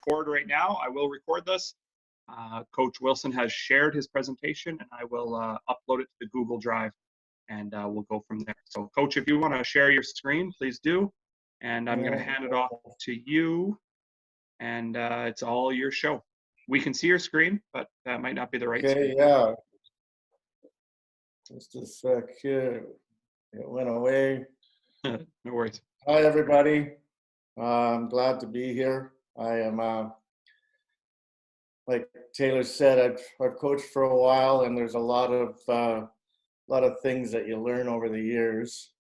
record right now. I will record this. Coach Wilson has shared his presentation, and I will upload it to the Google Drive, and we'll go from there. So, Coach, if you want to share your screen, please do. And I'm going to hand it off to you, and it's all your show. We can see your screen, but that might not be the right screen. Okay, yeah. Just a sec here. It went away. No worries. Hi, everybody. I'm glad to be here. I am, like Taylor said, I've coached for a while, and there's a lot of things that you learn over the years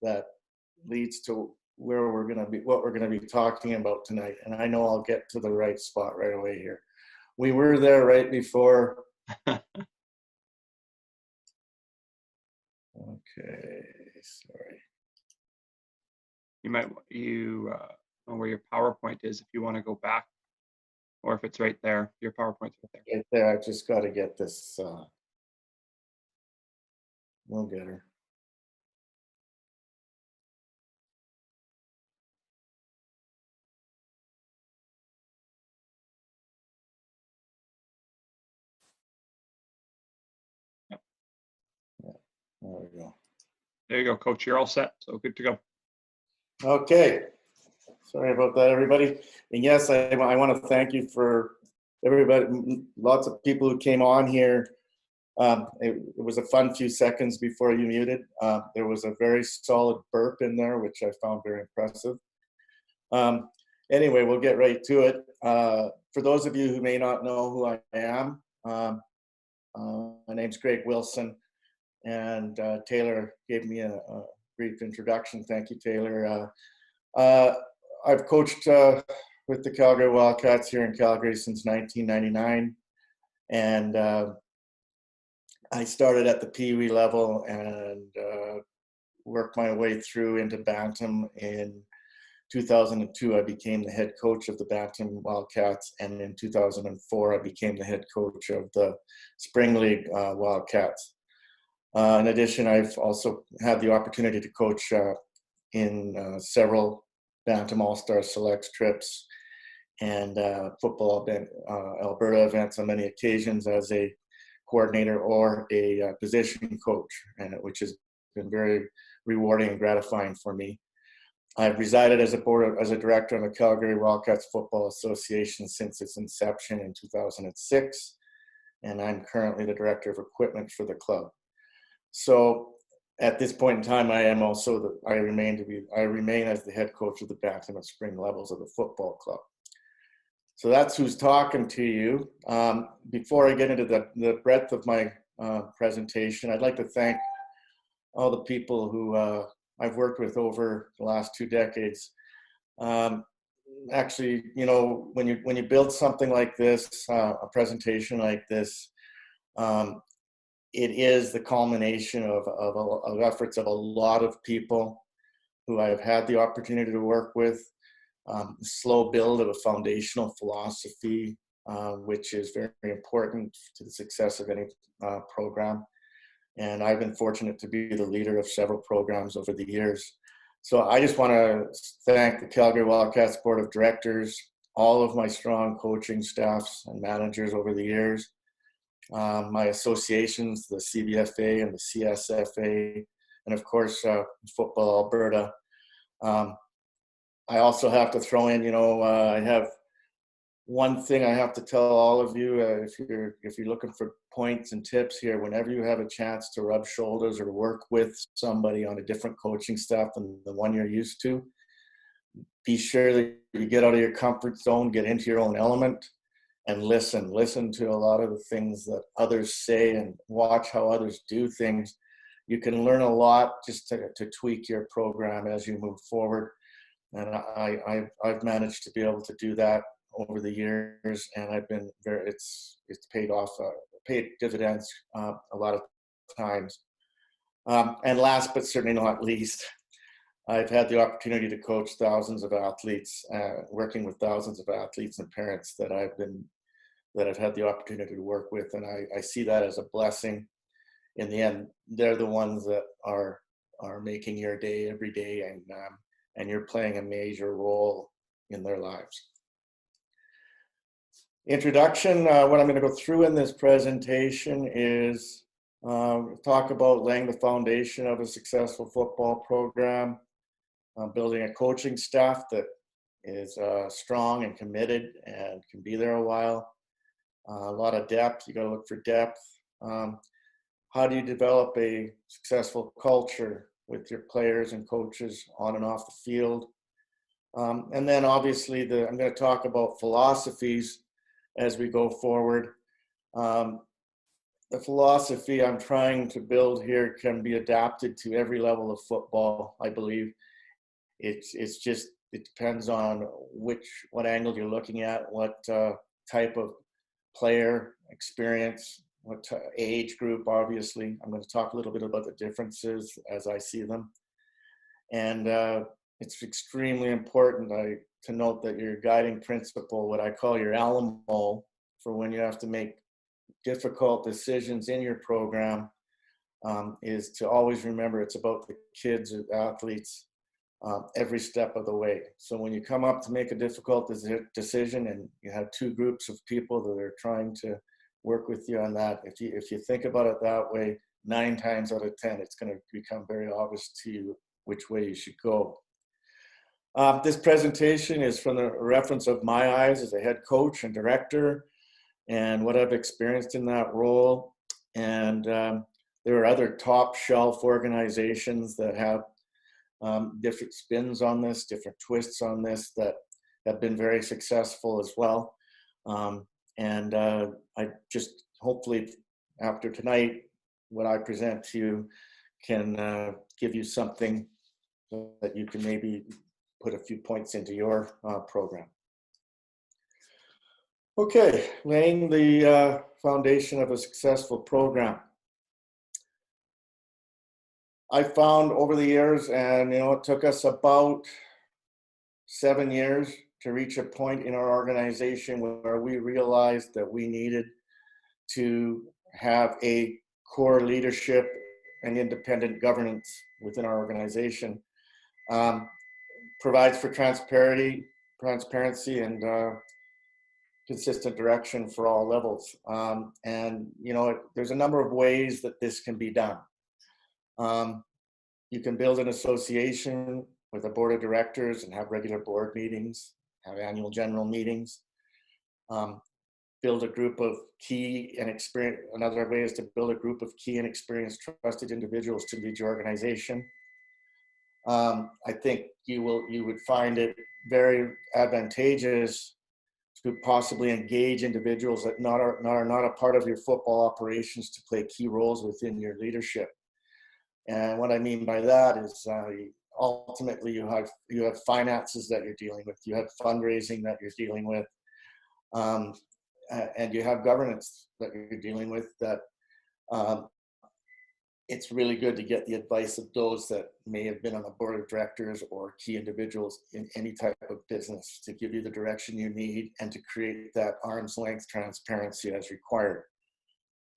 that leads to what we're going to be talking about tonight. And I know I'll get to the right spot right away here. We were there right before. Okay, sorry. You might know where your PowerPoint is if you want to go back, or if it's right there. Your PowerPoint's right there. Right there. I just got to get this. We'll get her. Yep. Yeah, there we go. There you go, Coach. You're all set. So good to go. Okay. Sorry about that, everybody. And yes, I want to thank you for everybody, lots of people who came on here. It was a fun few seconds before you muted. There was a very solid burp in there, which I found very impressive. Anyway, we'll get right to it. For those of you who may not know who I am, my name's Greg Wilson, and Taylor gave me a brief introduction. Thank you, Taylor. I've coached with the Calgary Wildcats here in Calgary since 1999, and I started at the Pee Wee level and worked my way through into Bantam. In 2002, I became the head coach of the Bantam Wildcats, and in 2004, I became the head coach of the Spring League Wildcats. In addition, I've also had the opportunity to coach in several Bantam All-Star Selects trips and Football Alberta events on many occasions as a coordinator or a position coach, and which has been very rewarding and gratifying for me. I've resided as a director on the Calgary Wildcats Football Association since its inception in 2006, and I'm currently the director of equipment for the club. So at this point in time, I remain as the head coach of the Bantam and Spring levels of the football club. So that's who's talking to you. Before I get into the breadth of my presentation, I'd like to thank all the people who I've worked with over the last 2 decades. Actually, you know, when you build something like this, a presentation like this, it is the culmination of efforts of a lot of people who I've had the opportunity to work with. Slow build of a foundational philosophy, which is very, very important to the success of any program. And I've been fortunate to be the leader of several programs over the years. So I just want to thank the Calgary Wildcats Board of Directors, all of my strong coaching staffs and managers over the years, my associations, the CBFA and the CSFA, and of course, Football Alberta. I also have to throw in, you know, I have one thing I have to tell all of you, if you're looking for points and tips here, whenever you have a chance to rub shoulders or work with somebody on a different coaching staff than the one you're used to, be sure that you get out of your comfort zone, get into your own element, and listen to a lot of the things that others say and watch how others do things. You can learn a lot just to tweak your program as you move forward. And I've managed to be able to do that over the years, and I've been it's paid dividends a lot of times. And last but certainly not least, I've had the opportunity to coach thousands of athletes, working with thousands of athletes and parents that I've had the opportunity to work with, and I see that as a blessing. In the end, they're the ones that are making your day every day, and you're playing a major role in their lives. Introduction, what I'm going to go through in this presentation is talk about laying the foundation of a successful football program, building a coaching staff that is strong and committed and can be there a while. A lot of depth, you got to look for depth. How do you develop a successful culture with your players and coaches on and off the field? And then obviously I'm going to talk about philosophies as we go forward. The philosophy I'm trying to build here can be adapted to every level of football, I believe. It depends on what angle you're looking at, what type of player experience, what age group, obviously. I'm going to talk a little bit about the differences as I see them. And it's extremely important to note that your guiding principle, what I call your Alamo, for when you have to make difficult decisions in your program, is to always remember it's about the kids or athletes every step of the way. So when you come up to make a difficult decision and you have two groups of people that are trying to work with you on that, if you think about it that way, 9 times out of 10, it's going to become very obvious to you which way you should go. This presentation is from the reference of my eyes as a head coach and director and what I've experienced in that role. And there are other top shelf organizations that have different spins on this, different twists on this that have been very successful as well. I just hopefully after tonight, what I present to you can give you something that you can maybe put a few points into your program. Okay, laying the foundation of a successful program. I found over the years, and it took us about 7 years to reach a point in our organization where we realized that we needed to have a core leadership and independent governance within our organization. Provides for transparency and consistent direction for all levels. There's a number of ways that this can be done. You can build an association with a board of directors and have regular board meetings, have annual general meetings. Build a group of key and experienced, another way is to build a group of key and experienced trusted individuals to lead your organization. I think you would find it very advantageous to possibly engage individuals that are not a part of your football operations to play key roles within your leadership. And what I mean by that is ultimately you have finances that you're dealing with, you have fundraising that you're dealing with, and you have governance that you're dealing with that it's really good to get the advice of those that may have been on the board of directors or key individuals in any type of business to give you the direction you need and to create that arm's length transparency as required.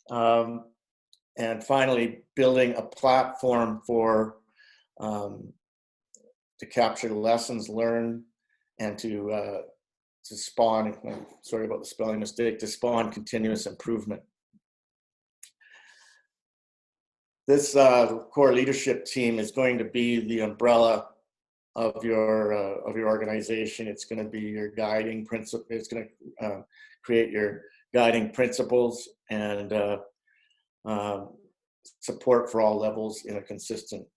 And finally, building a platform to capture the lessons learned and to spawn, sorry about the spelling mistake, to spawn continuous improvement. This core leadership team is going to be the umbrella of your organization. It's going to be your guiding principle. It's going to create your guiding principles and support for all levels in a consistent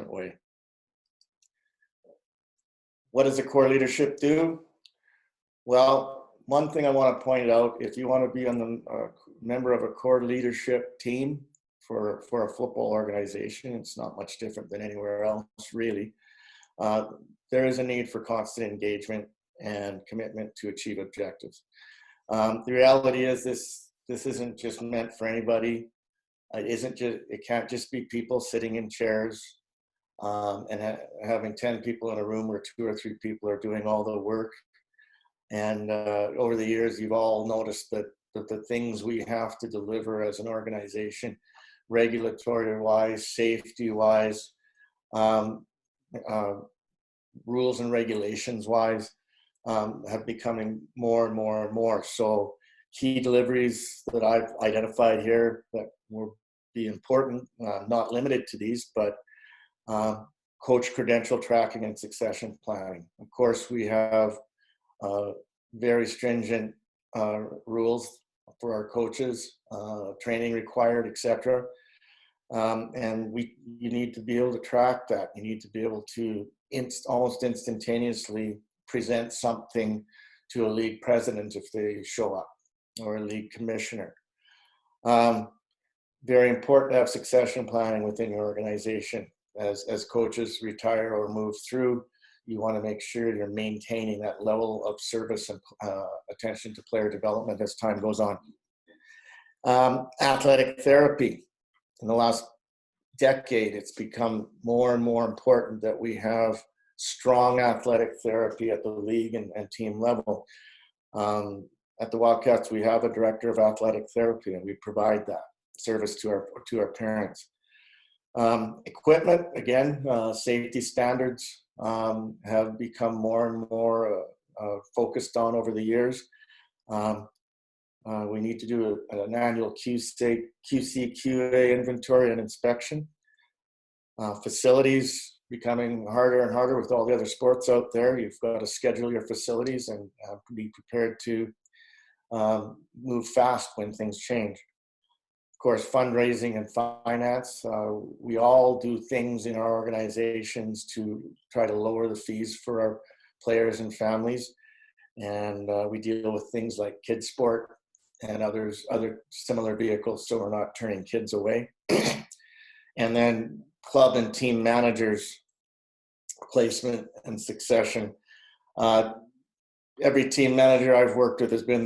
way. What does a core leadership do? Well, one thing I want to point out: if you want to be on the member of a core leadership team for a football organization, it's not much different than anywhere else, really. There is a need for constant engagement and commitment to achieve objectives. The reality is this isn't just meant for anybody. It can't just be people sitting in chairs and having 10 people in a room where 2 or 3 people are doing all the work. And over the years, you've all noticed that the things we have to deliver as an organization, regulatory-wise, safety-wise, rules and regulations-wise, have becoming more and more and more. So key deliveries that I've identified here that will be important, not limited to these, but coach credential tracking and succession planning. Of course, we have very stringent rules for our coaches, training required, etc. And you need to be able to track that. You need to be able to almost instantaneously present something to a league president if they show up, or a league commissioner. Very important to have succession planning within your organization. As coaches retire or move through, you want to make sure you're maintaining that level of service and attention to player development as time goes on. Athletic therapy. In the last decade, it's become more and more important that we have strong athletic therapy at the league and team level. At the Wildcats, we have a director of athletic therapy, and we provide that service to our parents. Equipment, again, safety standards have become more and more focused on over the years. We need to do an annual QC, QA inventory and inspection. Facilities becoming harder and harder with all the other sports out there. You've got to schedule your facilities and be prepared to move fast when things change. Of course, fundraising and finance. We all do things in our organizations to try to lower the fees for our players and families. And we deal with things like kids sport and other similar vehicles, so we're not turning kids away. And then club and team managers, placement and succession. Every team manager I've worked with has been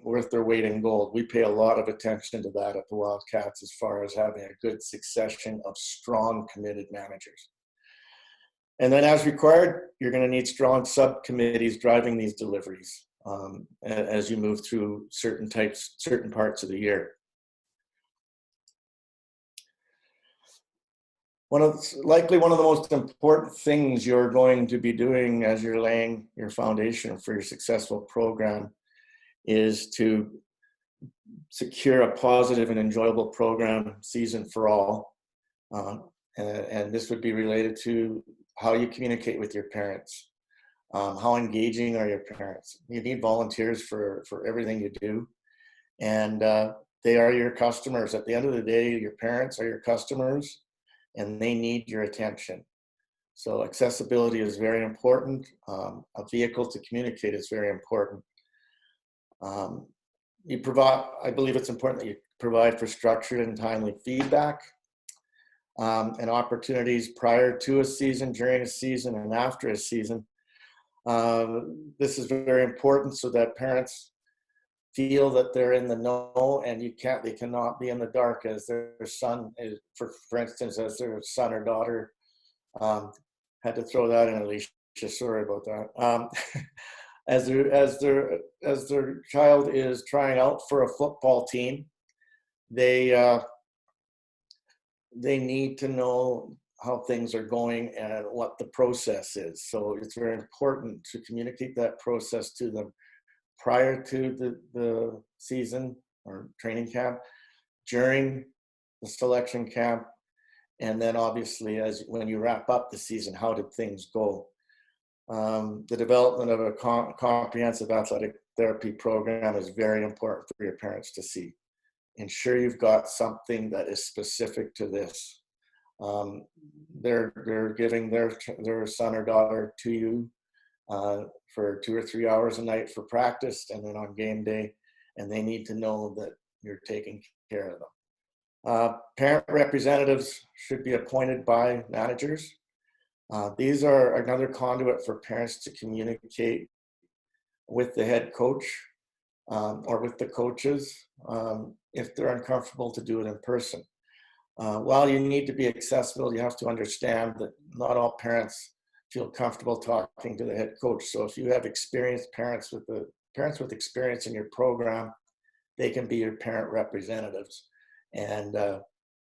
worth their weight in gold. We pay a lot of attention to that at the Wildcats as far as having a good succession of strong, committed managers. And then as required, you're going to need strong subcommittees driving these deliveries as you move through certain parts of the year. Likely one of the most important things you're going to be doing as you're laying your foundation for your successful program is to secure a positive and enjoyable program season for all. And this would be related to how you communicate with your parents. How engaging are your parents? You need volunteers for everything you do. And they are your customers. At the end of the day, your parents are your customers, and they need your attention. So accessibility is very important. A vehicle to communicate is very important. I believe it's important that you provide for structured and timely feedback and opportunities prior to a season, during a season, and after a season. This is very important so that parents feel that they're in the know, and they cannot be in the dark as their son is, for instance, as their son or daughter, had to throw that in, Alicia, sorry about that. As their child is trying out for a football team, they need to know how things are going and what the process is. So it's very important to communicate that process to them prior to the season or training camp, during the selection camp, and then obviously when you wrap up the season, how did things go? The development of a comprehensive athletic therapy program is very important for your parents to see. Ensure you've got something that is specific to this. They're giving their son or daughter to you for 2 or 3 hours a night for practice, and then on game day, and they need to know that you're taking care of them. Parent representatives should be appointed by managers. These are another conduit for parents to communicate with the head coach or with the coaches if they're uncomfortable to do it in person. While you need to be accessible, you have to understand that not all parents feel comfortable talking to the head coach. So if you have experienced parents with experience in your program, they can be your parent representatives, and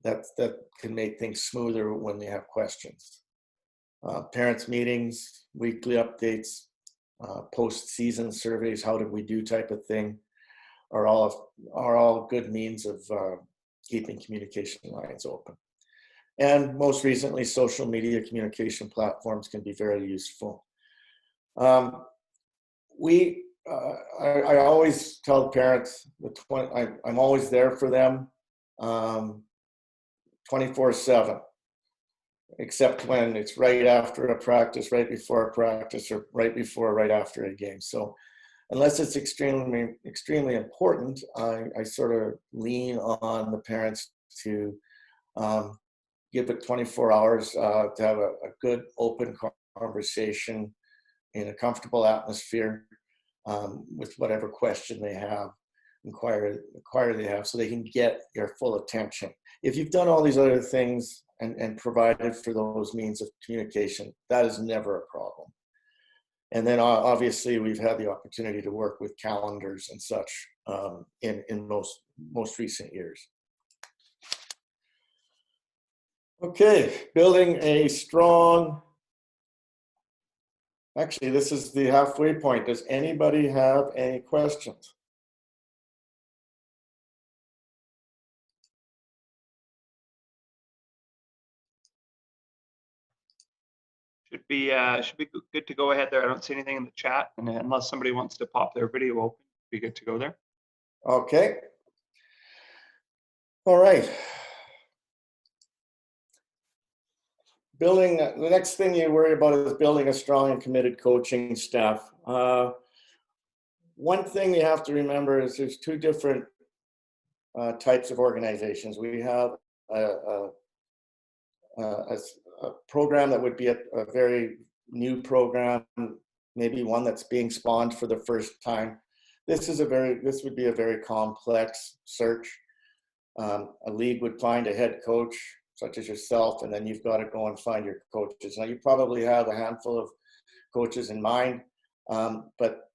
that can make things smoother when they have questions. Parents meetings, weekly updates, post-season surveys, how did we do type of thing, are all good means of keeping communication lines open. And most recently, social media communication platforms can be very useful. I always tell parents that I'm always there for them 24/7, except when it's right after a practice, right before a practice, or right before or right after a game. So unless it's extremely important, I sort of lean on the parents to give it 24 hours to have a good open conversation in a comfortable atmosphere with whatever question they have, inquire they have, so they can get your full attention. If you've done all these other things and provided for those means of communication, that is never a problem. And then obviously we've had the opportunity to work with calendars and such in most recent years. Okay, building a strong, actually this is the halfway point. Does anybody have any questions? Should be good to go ahead there. I don't see anything in the chat, and unless somebody wants to pop their video open, be good to go there. Okay. All right. Building, the next thing you worry about is building a strong and committed coaching staff. One thing you have to remember is there's two different types of organizations. We have a program that would be a very new program, maybe one that's being spawned for the first time. This would be a very complex search. A league would find a head coach, such as yourself, and then you've got to go and find your coaches. Now, you probably have a handful of coaches in mind, but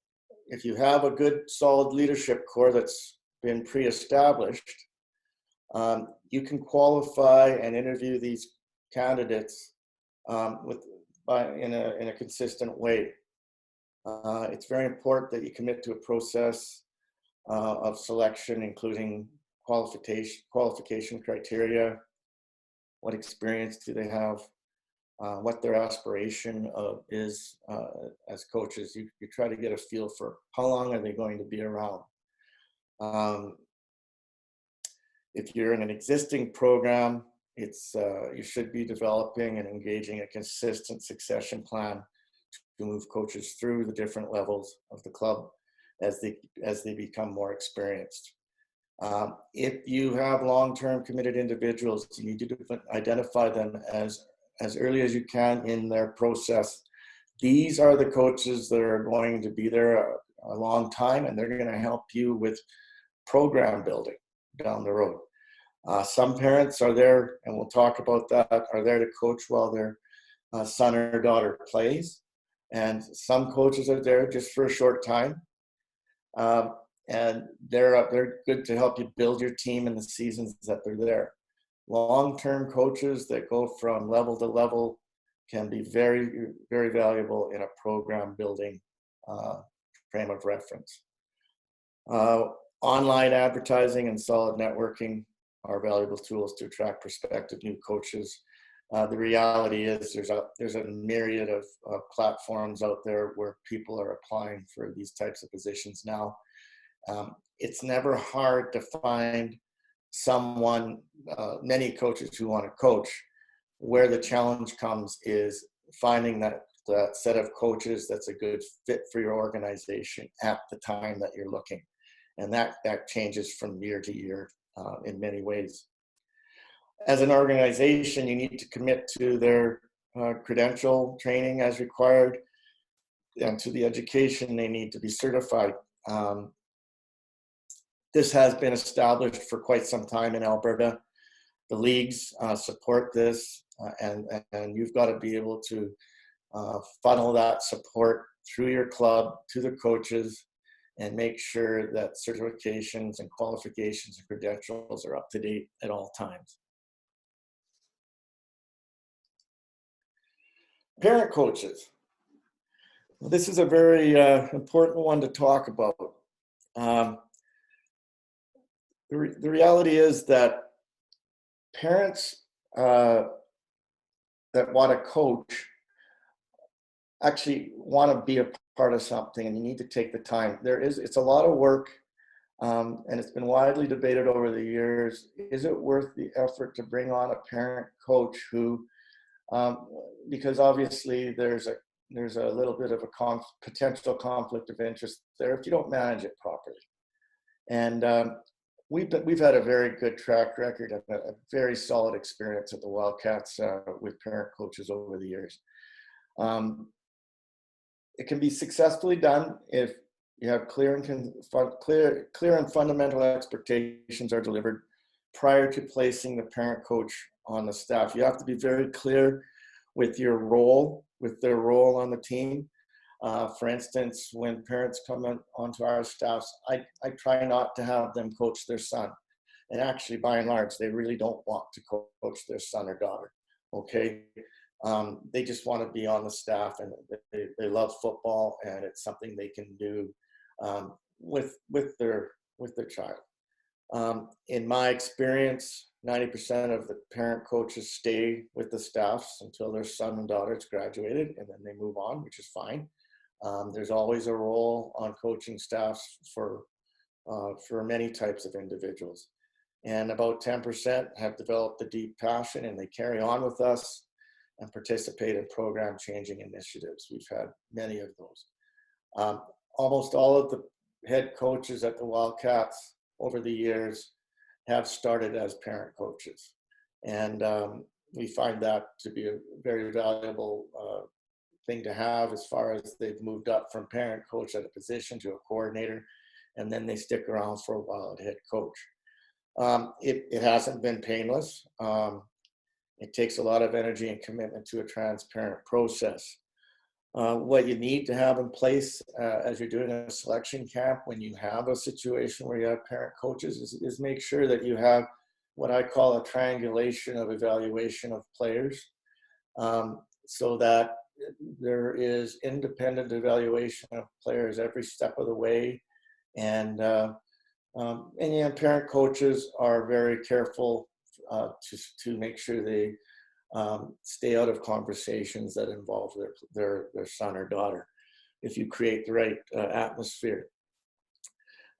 if you have a good, solid leadership core that's been pre-established, you can qualify and interview these candidates in a consistent way. It's very important that you commit to a process of selection, including qualification criteria. What experience do they have? What their aspiration is as coaches. You try to get a feel for how long are they going to be around. If you're in an existing program, you should be developing and engaging a consistent succession plan to move coaches through the different levels of the club as they become more experienced. If you have long-term committed individuals, you need to identify them as early as you can in their process. These are the coaches that are going to be there a long time, and they're going to help you with program building down the road. Some parents are there, and we'll talk about that, are there to coach while their son or daughter plays. And some coaches are there just for a short time. And they're good to help you build your team in the seasons that they're there. Long-term coaches that go from level to level can be very, very valuable in a program building frame of reference. Online advertising and solid networking are valuable tools to attract prospective new coaches. The reality is there's a myriad of platforms out there where people are applying for these types of positions now. It's never hard to find someone, many coaches who want to coach. Where the challenge comes is finding that set of coaches that's a good fit for your organization at the time that you're looking. And that changes from year to year in many ways. As an organization, you need to commit to their credential training as required and to the education they need to be certified. This has been established for quite some time in Alberta. The leagues support this, and you've got to be able to funnel that support through your club to the coaches and make sure that certifications and qualifications and credentials are up to date at all times. Parent coaches. This is a very important one to talk about. Um, the reality is that parents that want to coach actually want to be a part of something, and you need to take the time. It's a lot of work, and it's been widely debated over the years. Is it worth the effort to bring on a parent coach who, because obviously there's a little bit of a potential conflict of interest there if you don't manage it properly. And we've had a very good track record and a very solid experience at the Wildcats with parent coaches over the years. It can be successfully done if you have clear and fundamental expectations are delivered prior to placing the parent coach on the staff. You have to be very clear with their role on the team. For instance, when parents come onto our staffs, I try not to have them coach their son. And actually, by and large, they really don't want to coach their son or daughter. Okay. They just want to be on the staff, and they love football, and it's something they can do with their child. In my experience, 90% of the parent coaches stay with the staffs until their son and daughter is graduated, and then they move on, which is fine. There's always a role on coaching staffs for many types of individuals, and about 10% have developed a deep passion, and they carry on with us and participate in program changing initiatives. We've had many of those. Almost all of the head coaches at the Wildcats over the years have started as parent coaches. And we find that to be a very valuable thing to have, as far as they've moved up from parent coach at a position to a coordinator, and then they stick around for a while at head coach. It hasn't been painless. It takes a lot of energy and commitment to a transparent process. What you need to have in place as you're doing a selection camp, when you have a situation where you have parent coaches, is make sure that you have what I call a triangulation of evaluation of players, so that there is independent evaluation of players every step of the way. And parent coaches are very careful to make sure they stay out of conversations that involve their son or daughter, if you create the right atmosphere.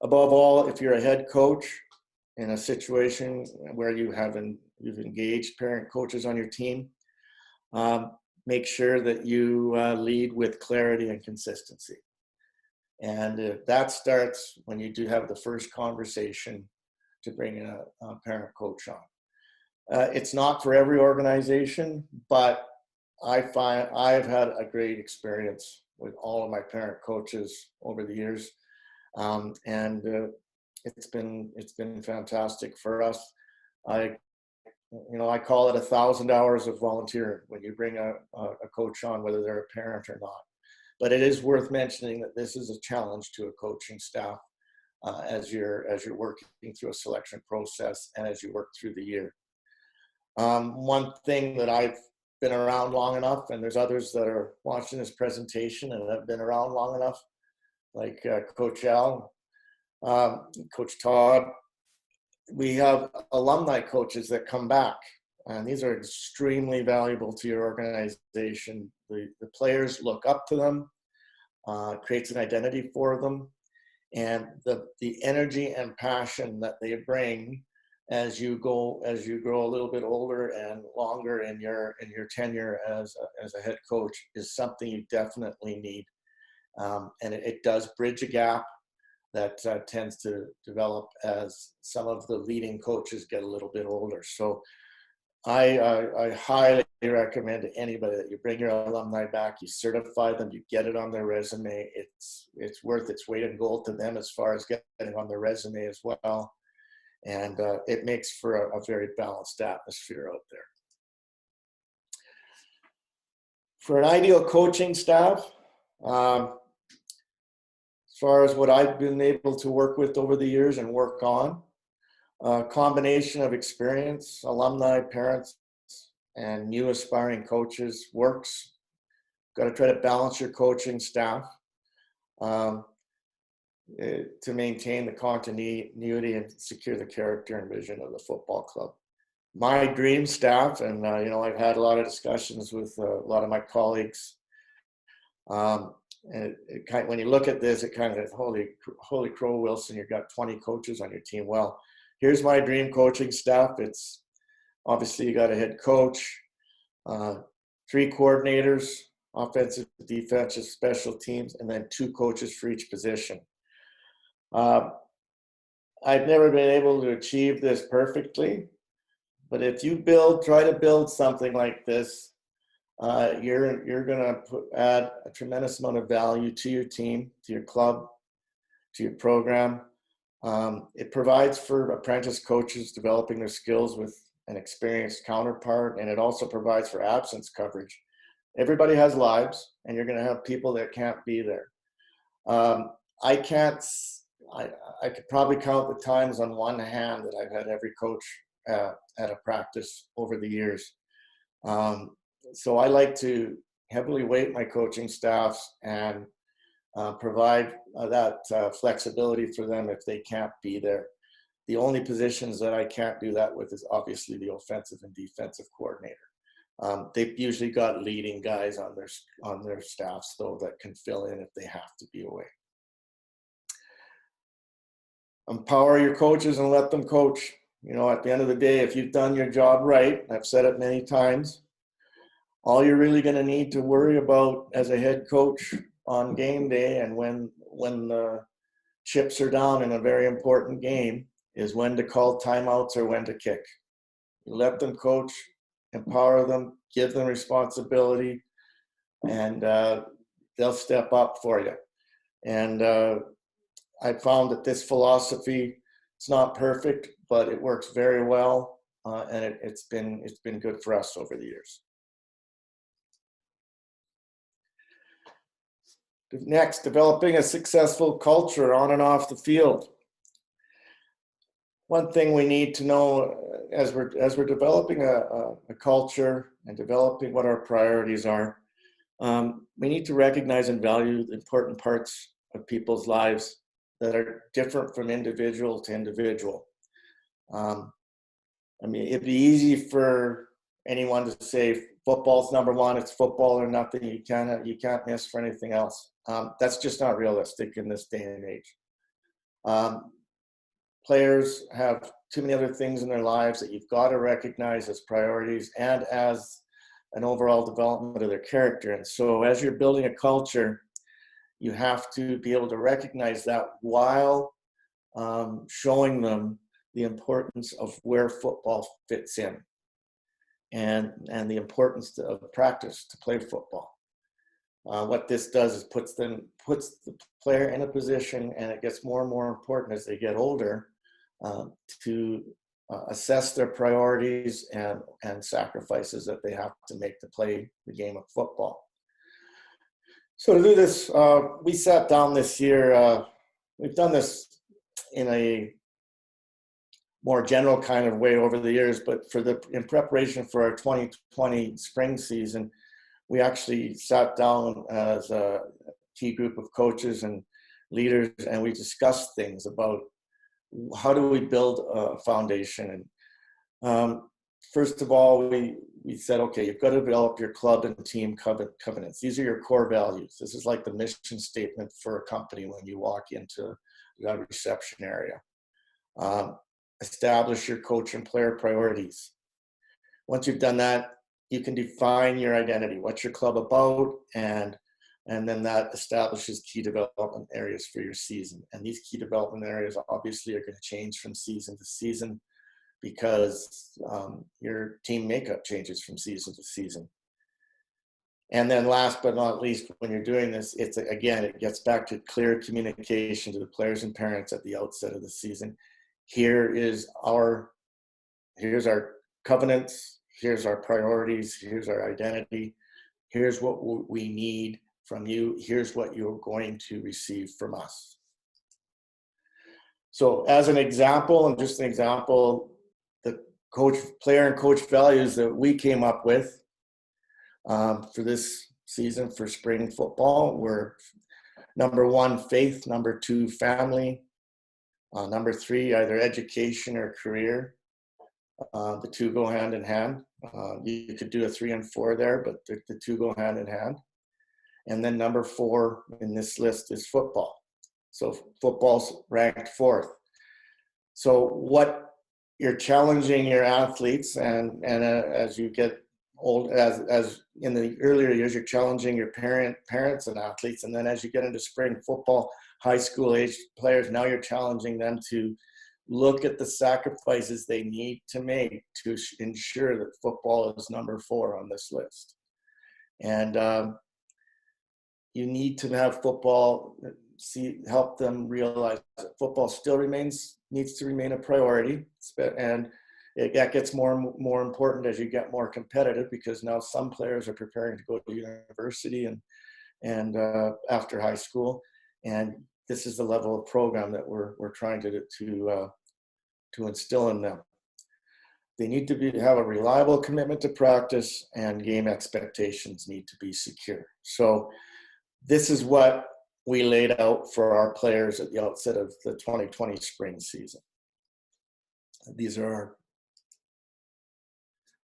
Above all, if you're a head coach in a situation where you've engaged parent coaches on your team, make sure that you lead with clarity and consistency. And that starts when you do have the first conversation to bring a parent coach on. It's not for every organization, but I find I've had a great experience with all of my parent coaches over the years, and it's been fantastic for us. I call it 1,000 hours of volunteering when you bring a coach on, whether they're a parent or not. But it is worth mentioning that this is a challenge to a coaching staff as you're working through a selection process and as you work through the year. One thing that I've been around long enough, and there's others that are watching this presentation and have been around long enough, like Coach Al, Coach Todd. We have alumni coaches that come back, and these are extremely valuable to your organization. The players look up to them, creates an identity for them, and the energy and passion that they bring as you grow a little bit older and longer in your tenure as a head coach is something you definitely need, and it does bridge a gap that tends to develop as some of the leading coaches get a little bit older. So I highly recommend to anybody that you bring your alumni back, you certify them, you get it on their resume. It's worth its weight in gold to them as far as getting on their resume as well. And it makes for a very balanced atmosphere out there. For an ideal coaching staff, as far as what I've been able to work with over the years and work on, a combination of experience, alumni, parents, and new aspiring coaches works got to try to balance your coaching staff to maintain the continuity and secure the character and vision of the football club. My dream staff, and you know, I've had a lot of discussions with a lot of my colleagues. And when you look at this, it kind of, holy crow, Wilson, you've got 20 coaches on your team. Well, here's my dream coaching staff. It's obviously, you got a head coach, 3 coordinators, offensive, defensive, special teams, and then 2 coaches for each position. I've never been able to achieve this perfectly, but if you try to build something like this, you're going to add a tremendous amount of value to your team, to your club, to your program. It provides for apprentice coaches developing their skills with an experienced counterpart, and it also provides for absence coverage. Everybody has lives, and you're going to have people that can't be there. I could probably count the times on one hand that I've had every coach at a practice over the years. So I like to heavily weight my coaching staffs and provide that flexibility for them if they can't be there. The only positions that I can't do that with is obviously the offensive and defensive coordinator. They've usually got leading guys on their staffs, though, that can fill in if they have to be away. Empower your coaches and let them coach. You know, at the end of the day, if you've done your job right, I've said it many times, all you're really going to need to worry about as a head coach on game day and when the chips are down in a very important game is when to call timeouts or when to kick. You let them coach, empower them, give them responsibility, and they'll step up for you. And I found that this philosophy, it's not perfect, but it works very well, and it's been good for us over the years. Next, developing a successful culture on and off the field. One thing we need to know as we're developing a culture and developing what our priorities are, we need to recognize and value the important parts of people's lives that are different from individual to individual. I mean, it'd be easy for anyone to say football's number one, it's football or nothing, you can't miss for anything else. That's just not realistic in this day and age. Players have too many other things in their lives that you've got to recognize as priorities and as an overall development of their character. And so as you're building a culture, you have to be able to recognize that while showing them the importance of where football fits in and the importance of practice to play football. What this does is puts the player in a position, and it gets more and more important as they get older, to assess their priorities and sacrifices that they have to make to play the game of football. So to do this, we sat down this year. We've done this in a more general kind of way over the years, but in preparation for our 2020 spring season, we actually sat down as a key group of coaches and leaders, and we discussed things about how do we build a foundation. And first of all, we said, okay, you've got to develop your club and team covenants. These are your core values. This is like the mission statement for a company when you walk into the reception area. Establish your coach and player priorities. Once you've done that, you can define your identity. What's your club about? And then that establishes key development areas for your season. And these key development areas obviously are going to change from season to season because your team makeup changes from season to season. And then last but not least, when you're doing this, it gets back to clear communication to the players and parents at the outset of the season. Here's our covenants, here's our priorities, here's our identity, here's what we need from you, here's what you're going to receive from us. So as an example, and just an example, the player and coach values that we came up with for this season for spring football were number 1, faith, number 2, family, number 3, either education or career. The two go hand in hand. You could do a 3 and 4 there, but the two go hand in hand. And then number 4 in this list is football. So football's ranked 4th. So what you're challenging your athletes, and as you get old, as in the earlier years, you're challenging your parents and athletes, and then as you get into spring football, high school age players, now you're challenging them to look at the sacrifices they need to make to ensure that football is number 4 on this list. And you need to have football help them realize that football still needs to remain a priority, and that gets more and more important as you get more competitive, because now some players are preparing to go to university and after high school, and this is the level of program that we're trying to instill in them. They need to have a reliable commitment to practice, and game expectations need to be secure. So this is what we laid out for our players at the outset of the 2020 spring season.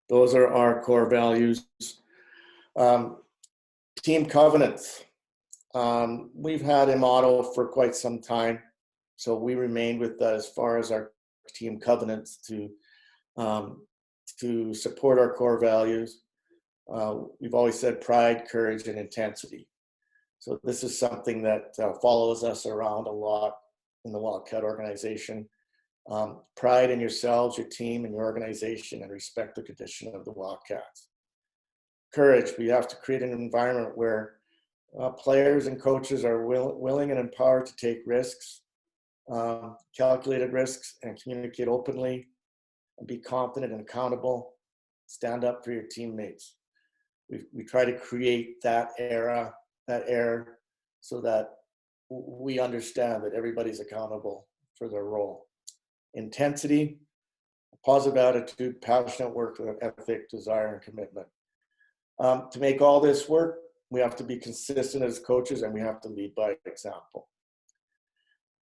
Those are our core values. Team covenants. We've had a motto for quite some time, so we remained with that as far as our team covenants to support our core values. We've always said pride, courage, and intensity. So this is something that follows us around a lot in the Wildcat organization. Pride in yourselves, your team, and your organization, and respect the tradition of the Wildcats. Courage. We have to create an environment where players and coaches are willing and empowered to take risks, calculated risks, and communicate openly, and be confident and accountable. Stand up for your teammates. We try to create that air, so that we understand that everybody's accountable for their role. Intensity, positive attitude, passionate work ethic, desire, and commitment. To make all this work, we have to be consistent as coaches, and we have to lead by example.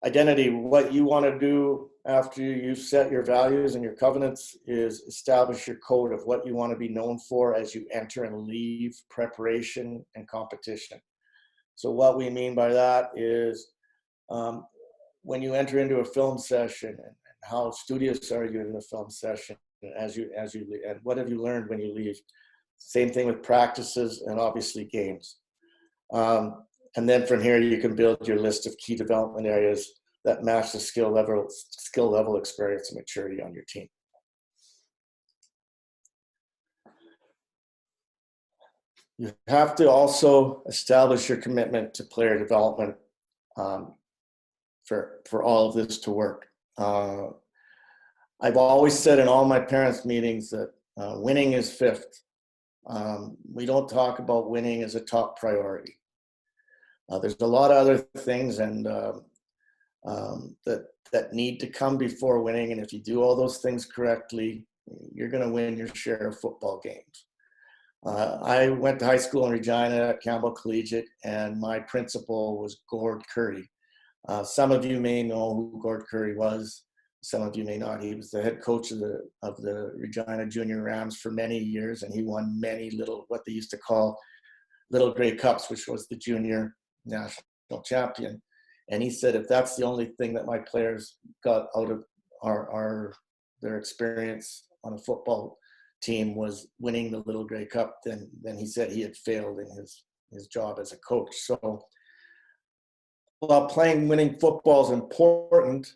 Identity, what you want to do after you've set your values and your covenants is establish your code of what you want to be known for as you enter and leave preparation and competition. So what we mean by that is when you enter into a film session, and how studious are you in the film session as you leave, and what have you learned when you leave? Same thing with practices and obviously games. And then from here, you can build your list of key development areas that match the skill level, experience, and maturity on your team. You have to also establish your commitment to player development for all of this to work. I've always said in all my parents' meetings that winning is 5th. We don't talk about winning as a top priority. There's a lot of other things and that need to come before winning, and if you do all those things correctly, you're going to win your share of football games. I went to high school in Regina at Campbell Collegiate, and my principal was Gord Curry. Some of you may know who Gord Curry was. Some of you may not. He was the head coach of the Regina Junior Rams for many years, and he won many what they used to call Little Grey Cups, which was the junior national champion. And he said, if that's the only thing that my players got out of their experience on a football team was winning the Little Grey Cup, then he said he had failed in his job as a coach. So while winning football is important,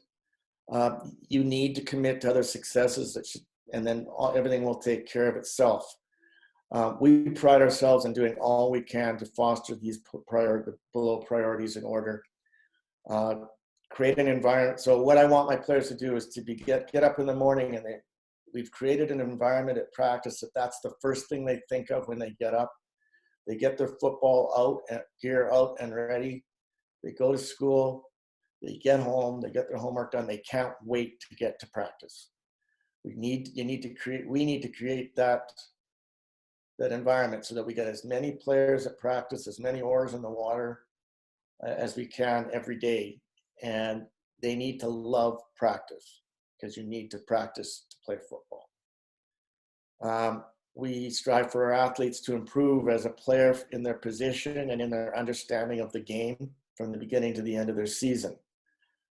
you need to commit to other successes and then everything will take care of itself. We pride ourselves in doing all we can to foster these below priorities in order. Create an environment. So what I want my players to do is to get up in the morning, and we've created an environment at practice that's the first thing they think of when they get up. They get their football out, gear out and ready. They go to school. They get home. They get their homework done. They can't wait to get to practice. We need to create that that environment so that we get as many players at practice, as many oars in the water as we can every day. And they need to love practice, because you need to practice to play football. We strive for our athletes to improve as a player in their position and in their understanding of the game from the beginning to the end of their season.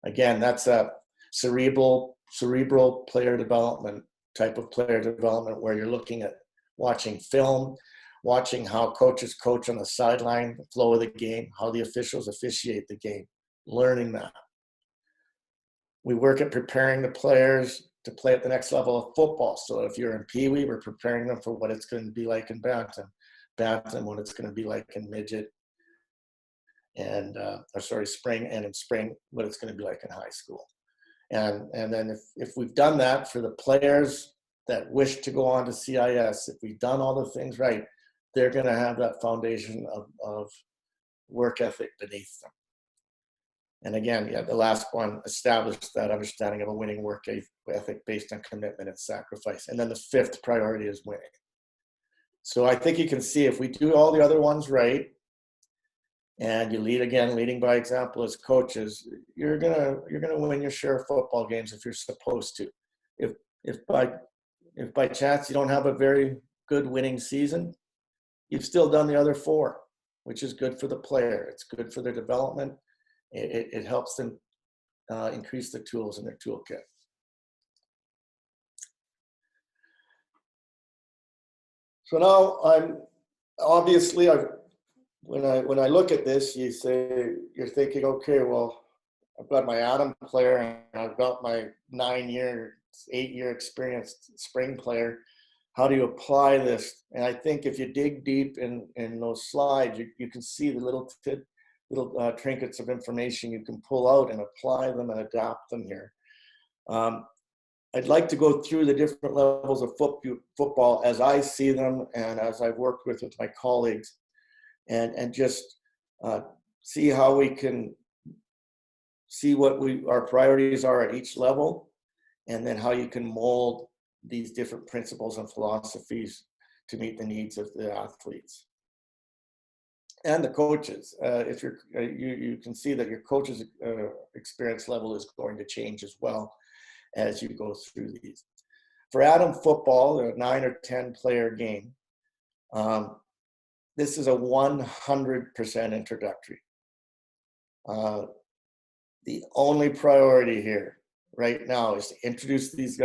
Again, that's a cerebral player development, type of player development, where you're looking at watching film, watching how coaches coach on the sideline, the flow of the game, how the officials officiate the game, learning that. We work at preparing the players to play at the next level of football. So if you're in Pee Wee, we're preparing them for what it's going to be like in Bantam, what it's going to be like in midget, and spring, and in spring, what it's going to be like in high school. And then if we've done that for the players that wish to go on to CIS, if we've done all the things right, they're going to have that foundation of work ethic beneath them. And again, the last one, establish that understanding of a winning work ethic based on commitment and sacrifice. And then the fifth priority is winning. So I think you can see, if we do all the other ones right, and you leading by example as coaches, you're gonna win your share of football games if you're supposed to. If by chance you don't have a very good winning season, you've still done the other four, which is good for the player. It's good for their development. It helps them increase the tools in their toolkit. So now when I look at this, you're thinking, okay, well, I've got my Atom player and I've got my 8-year experienced spring player. How do you apply this? And I think if you dig deep in those slides, you can see the little trinkets of information you can pull out and apply them and adapt them here. I'd like to go through the different levels of football as I see them and as I've worked with my colleagues, and just see how we can see what our priorities are at each level, and then how you can mold these different principles and philosophies to meet the needs of the athletes and the coaches. If you can see that your coach's experience level is going to change as well as you go through these. For Atom football, a 9 or 10 player game, this is a 100% introductory. The only priority here right now is to introduce these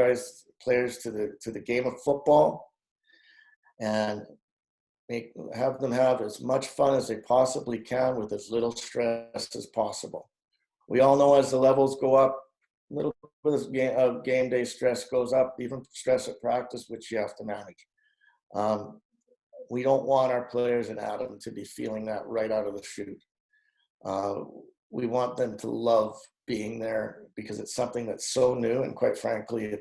players to the game of football, and have them have as much fun as they possibly can with as little stress as possible. We all know as the levels go up, a little bit of game day stress goes up, even stress at practice, which you have to manage. We don't want our players in Atom to be feeling that right out of the chute. We want them to love being there, because it's something that's so new, and quite frankly,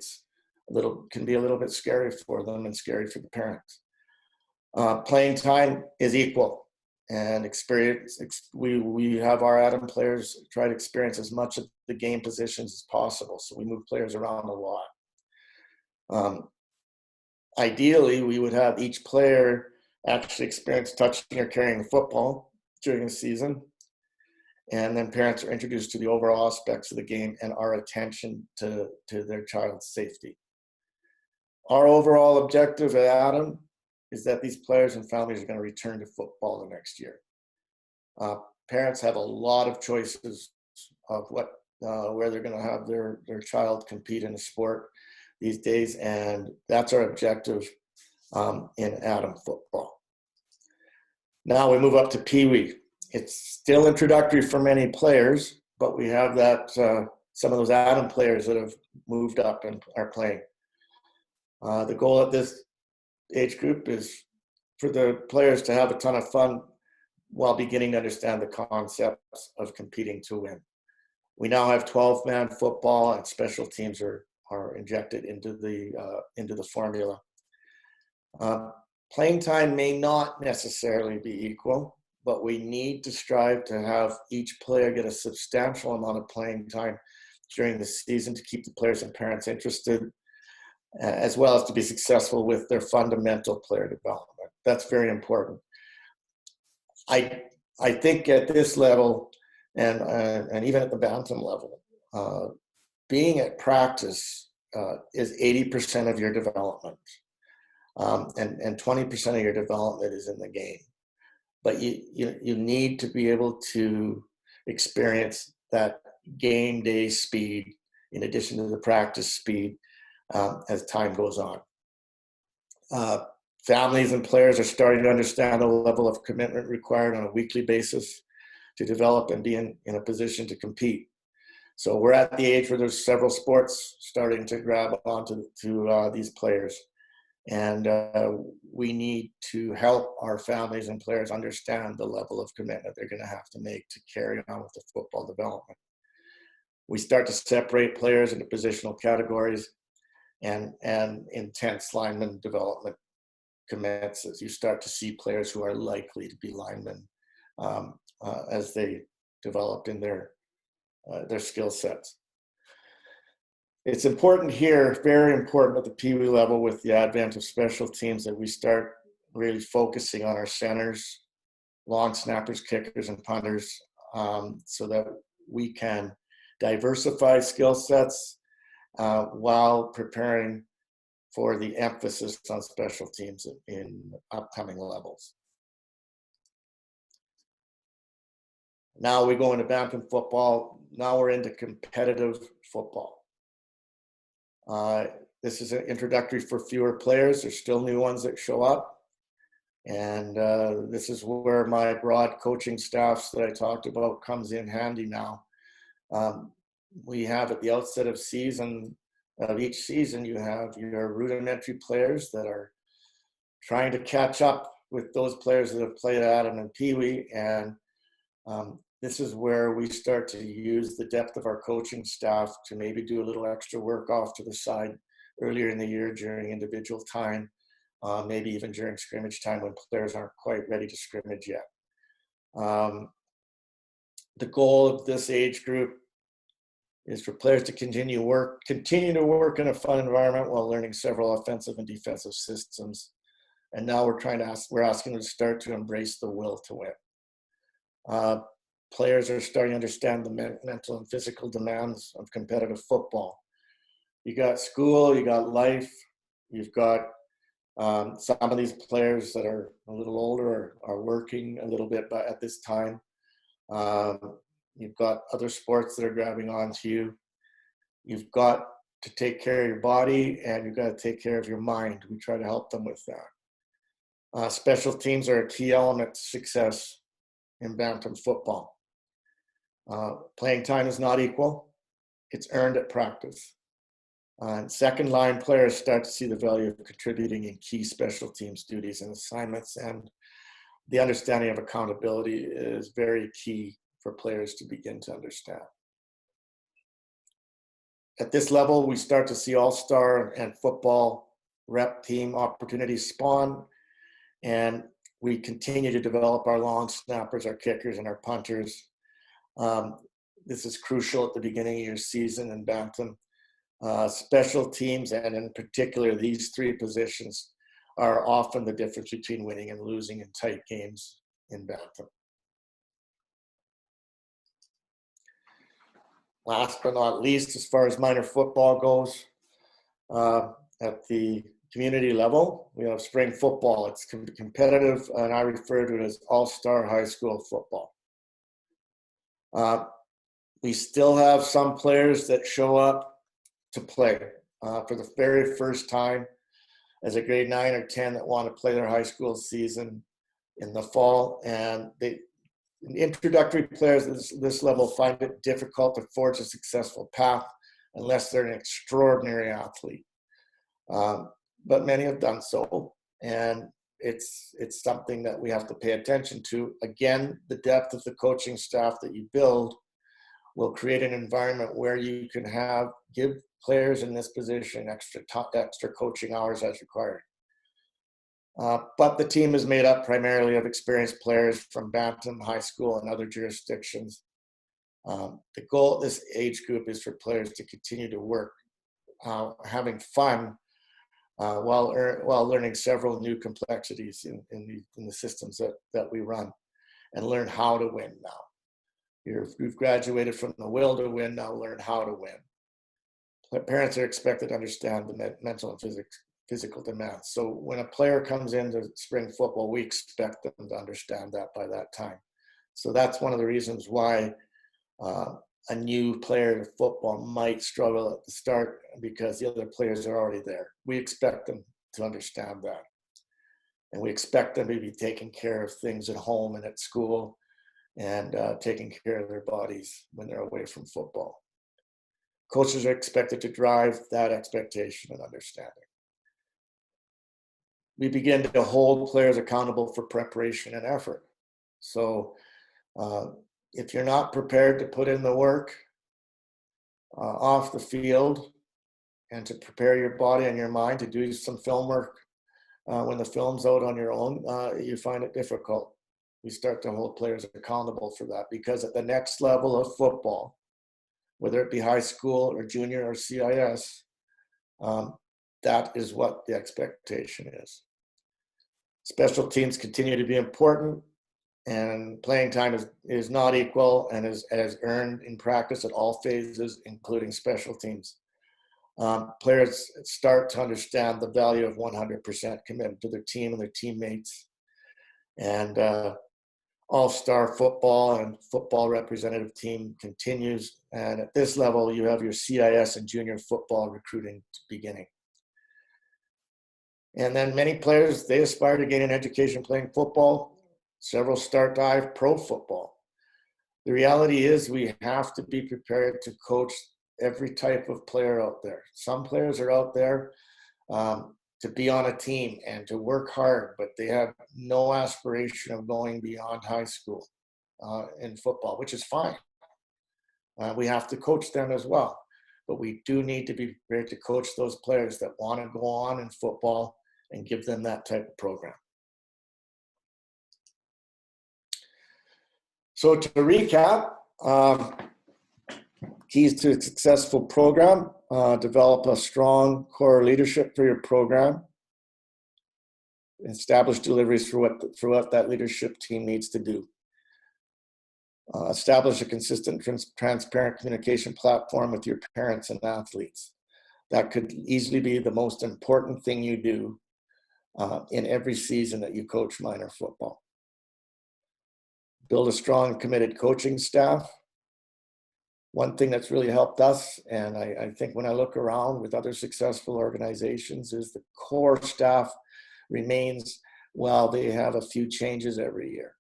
can be a little bit scary for them and scary for the parents. Playing time is equal, and experience. We have our Atom players try to experience as much of the game positions as possible, so we move players around a lot. Ideally, we would have each player actually experience touching or carrying the football during the season, and then parents are introduced to the overall aspects of the game and our attention to their child's safety. Our overall objective at Atom is that these players and families are going to return to football the next year. Parents have a lot of choices of where they're going to have their child compete in a sport these days, and that's our objective in Atom football. Now we move up to Pee Wee. It's still introductory for many players, but we have some of those Atom players that have moved up and are playing. The goal at this age group is for the players to have a ton of fun while beginning to understand the concepts of competing to win. We now have 12-man football, and special teams are injected into the formula. Playing time may not necessarily be equal, but we need to strive to have each player get a substantial amount of playing time during the season to keep the players and parents interested, as well as to be successful with their fundamental player development. That's very important. I think at this level, and even at the bantam level, being at practice is 80% of your development, and 20% of your development is in the game. But you need to be able to experience that game day speed in addition to the practice speed as time goes on. Families and players are starting to understand the level of commitment required on a weekly basis to develop and be in a position to compete. So we're at the age where there's several sports starting to grab onto these players. And we need to help our families and players understand the level of commitment they're going to have to make to carry on with the football development. We start to separate players into positional categories, and intense lineman development commences. You start to see players who are likely to be linemen as they develop in their skill sets. It's important here, very important at the Pee Wee level with the advent of special teams, that we start really focusing on our centers, long snappers, kickers, and punters, so that we can diversify skill sets while preparing for the emphasis on special teams in upcoming levels. Now we go into bantam football. Now we're into competitive football. This is an introductory for fewer players. There's still new ones that show up. And this is where my broad coaching staffs that I talked about comes in handy now. We have at the outset of each season, you have your rudimentary players that are trying to catch up with those players that have played Adam and Pee Wee. And this is where we start to use the depth of our coaching staff to maybe do a little extra work off to the side earlier in the year during individual time, maybe even during scrimmage time when players aren't quite ready to scrimmage yet. The goal of this age group is for players to continue to work in a fun environment while learning several offensive and defensive systems. And now we're asking them to start to embrace the will to win. Players are starting to understand the mental and physical demands of competitive football. You got school, you got life, you've got some of these players that are a little older are working a little bit at this time. You've got other sports that are grabbing onto you. You've got to take care of your body, and you've got to take care of your mind. We try to help them with that. Special teams are a key element to success in bantam football. Playing time is not equal. It's earned at practice. And second line players start to see the value of contributing in key special teams duties and assignments, and the understanding of accountability is very key for players to begin to understand. At this level, we start to see all-star and football rep team opportunities spawn, and we continue to develop our long snappers, our kickers, and our punters. This is crucial at the beginning of your season in bantam. Special teams, and in particular these three positions, are often the difference between winning and losing in tight games in bantam. Last but not least, as far as minor football goes, at the community level, we have spring football. It's competitive, and I refer to it as all-star high school football. We still have some players that show up to play for the very first time as a grade 9 or 10 that want to play their high school season in the fall. And introductory players at this level find it difficult to forge a successful path unless they're an extraordinary athlete. But many have done so, and it's something that we have to pay attention to. Again, the depth of the coaching staff that you build will create an environment where you can give players in this position extra coaching hours as required. But the team is made up primarily of experienced players from bantam, high school, and other jurisdictions. The goal of this age group is for players to continue to work, having fun, while learning several new complexities in the systems that we run, and learn how to win now. You've graduated from the will to win, now learn how to win. Parents are expected to understand the mental and physical demands. So when a player comes into spring football, we expect them to understand that by that time. So that's one of the reasons why a new player in football might struggle at the start, because the other players are already there. We expect them to understand that. And we expect them to be taking care of things at home and at school, and taking care of their bodies when they're away from football. Coaches are expected to drive that expectation and understanding. We begin to hold players accountable for preparation and effort. So if you're not prepared to put in the work off the field and to prepare your body and your mind to do some film work when the film's out on your own, you find it difficult. We start to hold players accountable for that, because at the next level of football, whether it be high school or junior or CIS, that is what the expectation is. Special teams continue to be important, and playing time is not equal and is earned in practice at all phases, including special teams. Players start to understand the value of 100% commitment to their team and their teammates. And all-star football and football representative team continues. And at this level, you have your CIS and junior football recruiting beginning. And then many players, they aspire to gain an education playing football. Several start dive pro football. The reality is we have to be prepared to coach every type of player out there. Some players are out there to be on a team and to work hard, but they have no aspiration of going beyond high school in football, which is fine. We have to coach them as well, but we do need to be prepared to coach those players that want to go on in football and give them that type of program. So to recap, keys to a successful program: develop a strong core leadership for your program. Establish deliveries for what that leadership team needs to do. Establish a consistent, transparent communication platform with your parents and athletes. That could easily be the most important thing you do in every season that you coach minor football. Build a strong, committed coaching staff. One thing that's really helped us, and I think when I look around with other successful organizations, is the core staff remains while they have a few changes every year.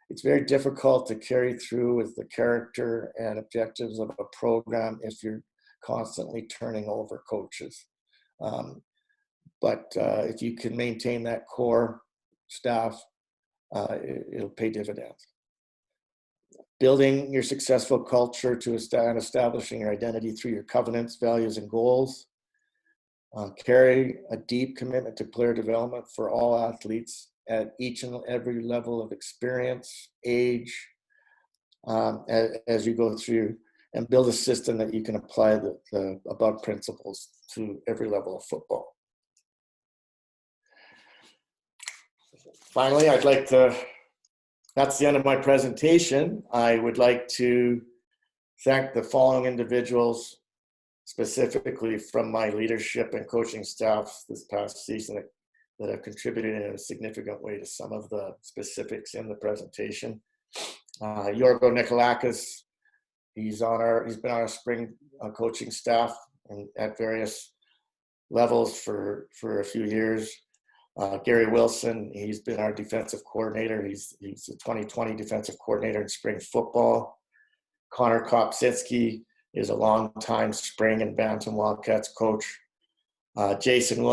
It's very difficult to carry through with the character and objectives of a program if you're constantly turning over coaches. But if you can maintain that core staff, it'll pay dividends. Building your successful culture to establishing your identity through your covenants, values, and goals. Carry a deep commitment to player development for all athletes at each and every level of experience, age, as you go through, and build a system that you can apply the above principles to every level of football. Finally, that's the end of my presentation. I would like to thank the following individuals, specifically from my leadership and coaching staff this past season, that have contributed in a significant way to some of the specifics in the presentation. Yorgo Nikolakis, he's been on our spring coaching staff and at various levels for a few years. Gary Wilson, he's been our defensive coordinator. He's the 2020 defensive coordinator in spring football. Connor Kopczynski is a long-time spring and Bantam Wildcats coach. Jason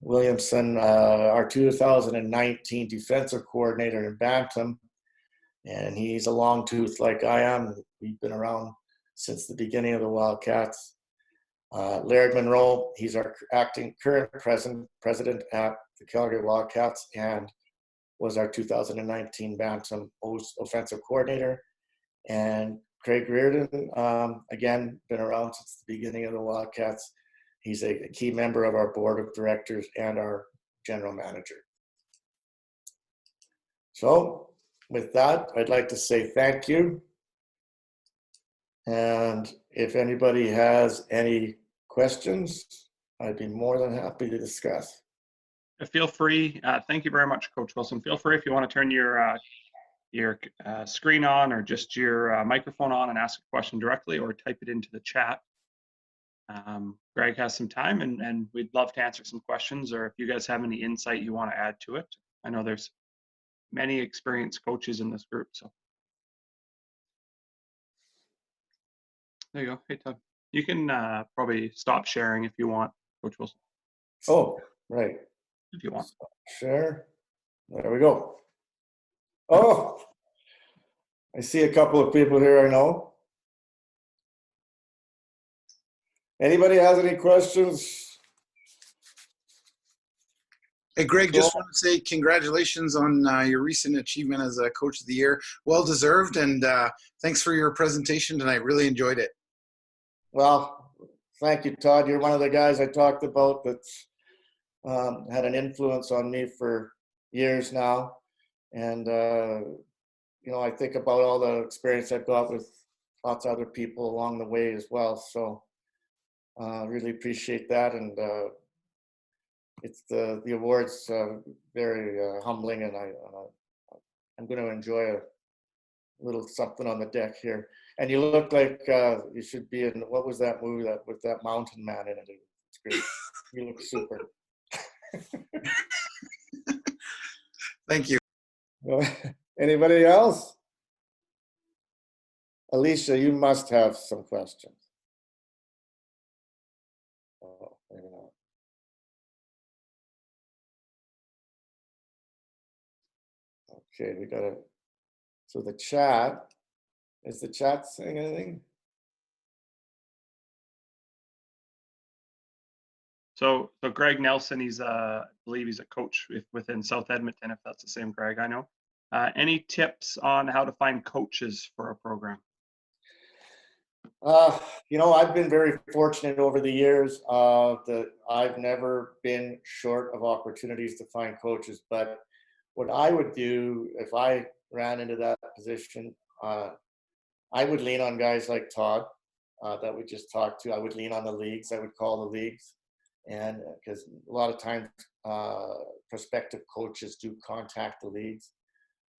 Williamson, our 2019 defensive coordinator in Bantam, and he's a long tooth like I am. We've been around since the beginning of the Wildcats. Laird Monroe, he's our current president at the Calgary Wildcats and was our 2019 Bantam offensive coordinator. And Craig Reardon, again, been around since the beginning of the Wildcats. He's a key member of our board of directors and our general manager. So with that, I'd like to say thank you. And if anybody has any questions, I'd be more than happy to discuss. Feel free. Thank you very much, Coach Wilson. Feel free if you want to turn your screen on or just your microphone on and ask a question directly, or type it into the chat. Greg has some time, and we'd love to answer some questions, or if you guys have any insight you want to add to it. I know there's many experienced coaches in this group, so. There you go. Hey, Todd. You can probably stop sharing if you want, Coach Wilson. Oh, right. If you want. Share. There we go. Oh, I see a couple of people here I know. Anybody has any questions? Hey, Greg, just want to say congratulations on your recent achievement as a Coach of the Year. Well deserved, and thanks for your presentation tonight. Really enjoyed it. Well, thank you, Todd. You're one of the guys I talked about that's had an influence on me for years now. And, you know, I think about all the experience I've got with lots of other people along the way as well. So really appreciate that. And it's the award's very humbling, and I'm going to enjoy a little something on the deck here. And you look like you should be in, what was that movie that with that mountain man in it? It's great. You look super. Thank you. Anybody else? Alicia, you must have some questions. Oh, maybe not. Okay, we got it. So the chat, is the chat saying anything? So Greg Nelson, I believe he's a coach within South Edmonton, if that's the same Greg I know. Any tips on how to find coaches for a program? You know, I've been very fortunate over the years that I've never been short of opportunities to find coaches. But what I would do if I ran into that position, I would lean on guys like Todd that we just talked to. I would lean on the leagues. I would call the leagues. And because a lot of times prospective coaches do contact the leagues.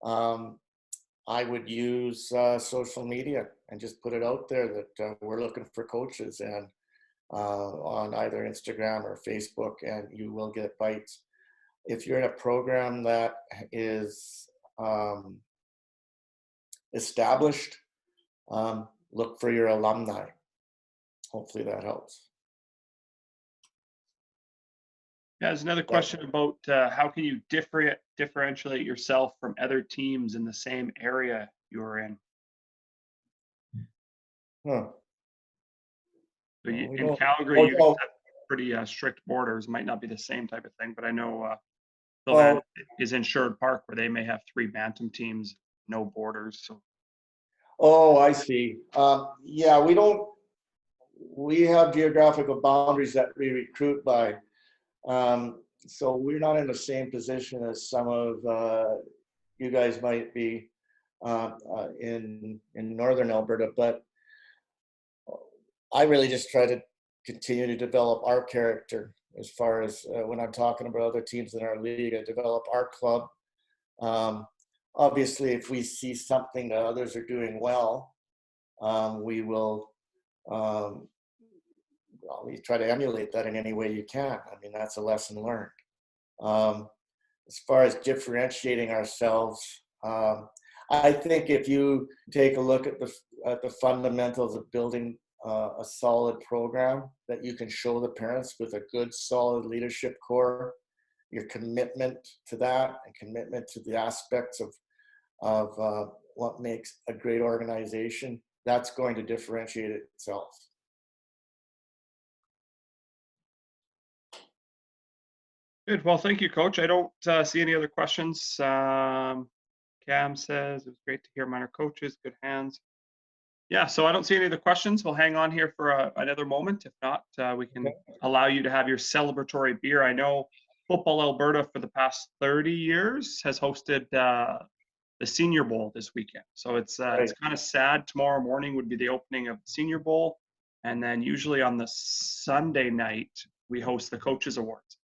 I would use social media and just put it out there that we're looking for coaches, and on either Instagram or Facebook, and you will get bites. If you're in a program that is established, look for your alumni. Hopefully that helps. Yeah, there's another question about how can you differentiate yourself from other teams in the same area you're in? Huh. So in Calgary, you have pretty strict borders. Might not be the same type of thing, but I know Phil is in Sherwood Park, where they may have 3 bantam teams, no borders. So. Oh, I see. Yeah, we have geographical boundaries that we recruit by. So we're not in the same position as some of you guys might be in Northern Alberta, but I really just try to continue to develop our character as far as when I'm talking about other teams in our league. I develop our club. Obviously, if we see something that others are doing well, we will we try to emulate that in any way you can. I mean, that's a lesson learned. As far as differentiating ourselves, I think if you take a look at the fundamentals of building a solid program that you can show the parents with a good, solid leadership core, your commitment to that and commitment to the aspects of what makes a great organization, that's going to differentiate itself. Good. Well, thank you, Coach. I don't see any other questions. Cam says it was great to hear minor coaches, good hands. Yeah, so I don't see any other questions. We'll hang on here for another moment. If not, we can allow you to have your celebratory beer. I know Football Alberta for the past 30 years has hosted the Senior Bowl this weekend. So it's Right. kind of sad. Tomorrow morning would be the opening of the Senior Bowl. And then usually on the Sunday night, we host the Coaches Awards.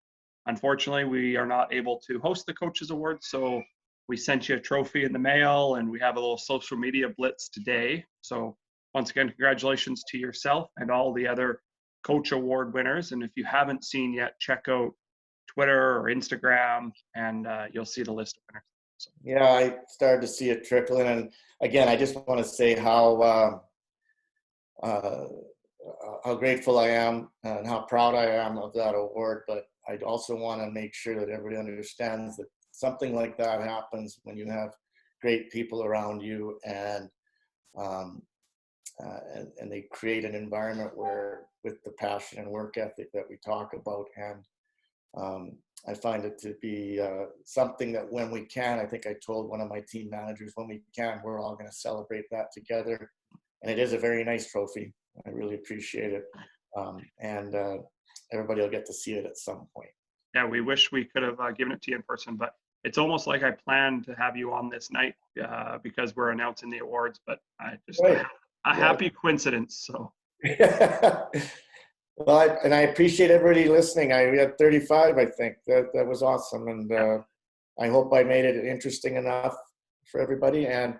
Unfortunately, we are not able to host the Coaches Awards, so we sent you a trophy in the mail, and we have a little social media blitz today. So once again, congratulations to yourself and all the other Coach Award winners. And if you haven't seen yet, check out Twitter or Instagram, and you'll see the list of winners. So. Yeah, I started to see it trickling. And again, I just want to say how grateful I am and how proud I am of that award. But I also want to make sure that everybody understands that something like that happens when you have great people around you, and they create an environment where, with the passion and work ethic that we talk about, and I find it to be something that when we can, I think I told one of my team managers, when we can, we're all going to celebrate that together. And it is a very nice trophy. I really appreciate it. And everybody will get to see it at some point. Yeah, we wish we could have given it to you in person, but it's almost like I planned to have you on this night because we're announcing the awards, but I just, Right. happy coincidence. So. Well, I appreciate everybody listening. We had 35, I think. That was awesome. And I hope I made it interesting enough for everybody. And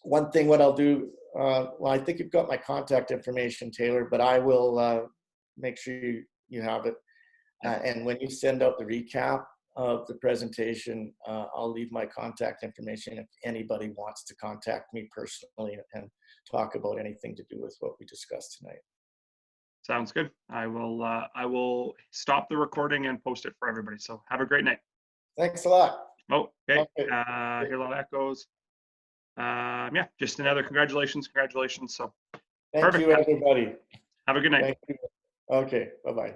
one thing, what I'll do, well, I think you've got my contact information, Taylor, but I will make sure you have it. And when you send out the recap of the presentation, I'll leave my contact information if anybody wants to contact me personally and talk about anything to do with what we discussed tonight. Sounds good. I will stop the recording and post it for everybody. So have a great night. Thanks a lot. Oh, okay. Hear a lot of echoes. Yeah, just another congratulations. So Thank you, everybody. Have a good night. Thank you. Okay, bye-bye.